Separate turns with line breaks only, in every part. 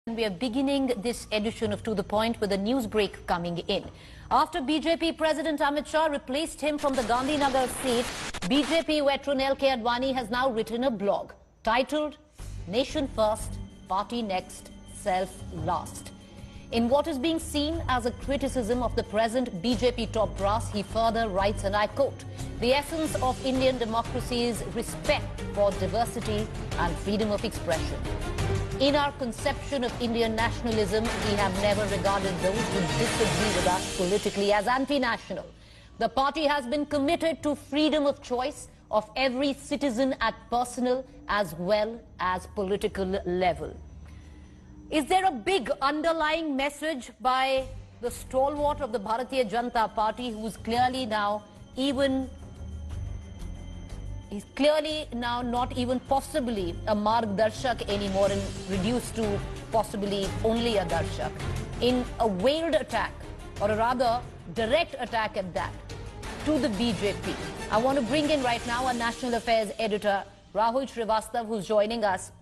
We are beginning this edition of To The Point with a news break coming in. After BJP President Amit Shah replaced him from the Gandhinagar seat, BJP veteran LK Advani has now written a blog titled Nation First, Party Next, Self Last. In what is being seen as a criticism of the present BJP top brass, he further writes, and I quote, "The essence of Indian democracy is respect for diversity and freedom of expression. In our conception of Indian nationalism, we have never regarded those who disagree with us politically as anti-national. The party has been committed to freedom of choice of every citizen at personal as well as political level." Is there a big underlying message by the stalwart of the Bharatiya Janata Party, who's clearly now not even possibly a Margdarshak anymore and reduced to possibly only a Darshak, in a veiled attack, or a rather direct attack at that, to the BJP? I want to bring in right now our National Affairs editor, Rahul Srivastav, who's joining us.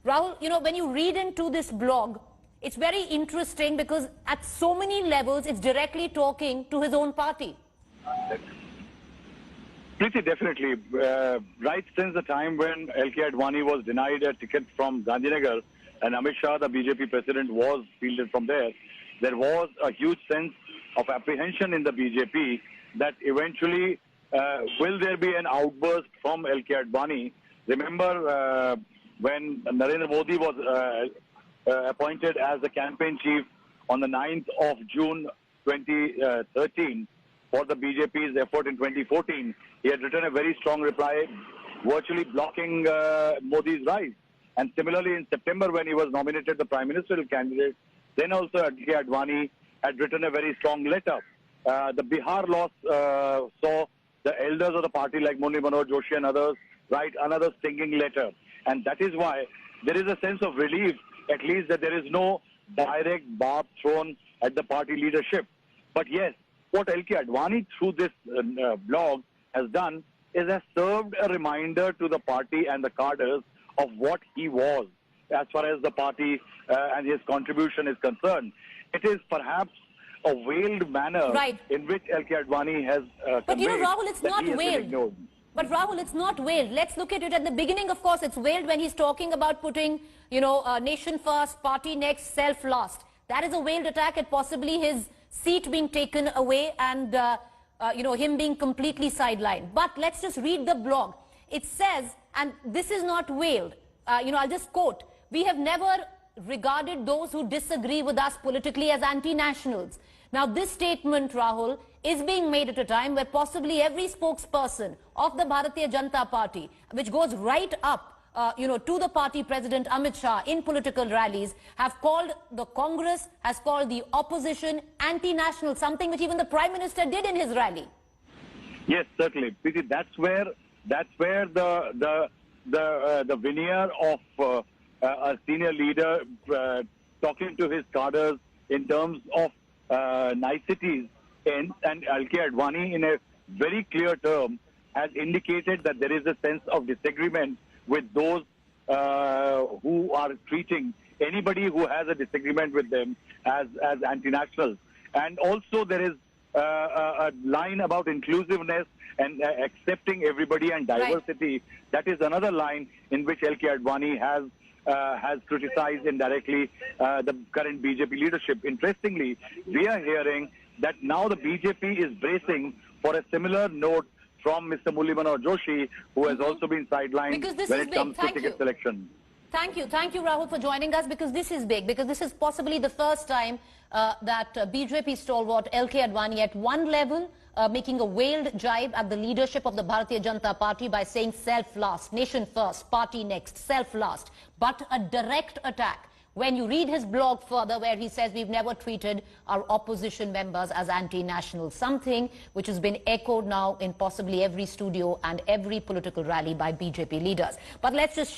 Rahul, you know, when you read into this blog, it's very interesting because at so many levels, it's directly talking to his own party.
Pretty definitely. Right since the time when LK Advani was denied a ticket from Gandhinagar and Amit Shah, the BJP president, was fielded from there was a huge sense of apprehension in the BJP that eventually will there be an outburst from LK Advani. Remember when Narendra Modi was appointed as the campaign chief on the 9th of June 2013 for the BJP's effort in 2014, he had written a very strong reply virtually blocking Modi's rise. And similarly in September, when he was nominated the prime ministerial candidate, then also LK Advani had written a very strong letter. The Bihar loss saw the elders of the party like Murli Manoj Joshi and others write another stinging letter. And that is why there is a sense of relief, at least, that there is no direct barb thrown at the party leadership. But yes, what LK Advani through this blog has done is has served a reminder to the party and the cadres of what he was as far as the party and his contribution is concerned. It is perhaps a veiled manner in which LK Advani has
But you know, Rahul, it's not veiled. But Rahul, it's not veiled. Let's look at it at the beginning. Of course, it's veiled when he's talking about putting, you know, nation first, party next, self last. That is a veiled attack at possibly his seat being taken away and, you know, him being completely sidelined. But let's just read the blog. It says, and this is not veiled, you know, I'll just quote, "We have never regarded those who disagree with us politically as anti-nationals." Now, this statement, Rahul, is being made at a time where possibly every spokesperson of the Bharatiya Janata Party, which goes right up, you know, to the party president Amit Shah in political rallies, have called the Congress, has called the opposition anti-national, something which even the Prime Minister did in his rally.
Yes, certainly. That's where the veneer of a senior leader talking to his cadres in terms of niceties and LK Advani in a very clear term has indicated that there is a sense of disagreement with those who are treating anybody who has a disagreement with them as anti-nationals. And also there is a line about inclusiveness and accepting everybody and diversity. That is another line in which LK Advani has criticized indirectly the current BJP leadership. Interestingly, we are hearing that now the BJP is bracing for a similar note from Mr. Murli Manoj Joshi, who has also been sidelined when it comes to ticket selection.
Thank you, Rahul, for joining us, because this is big, because this is possibly the first time that BJP stalwart LK Advani at one level making a veiled jibe at the leadership of the Bharatiya Janata Party by saying self last, nation first, party next, self last, but a direct attack when you read his blog further, where he says we've never treated our opposition members as anti-national, something which has been echoed now in possibly every studio and every political rally by BJP leaders. But let's just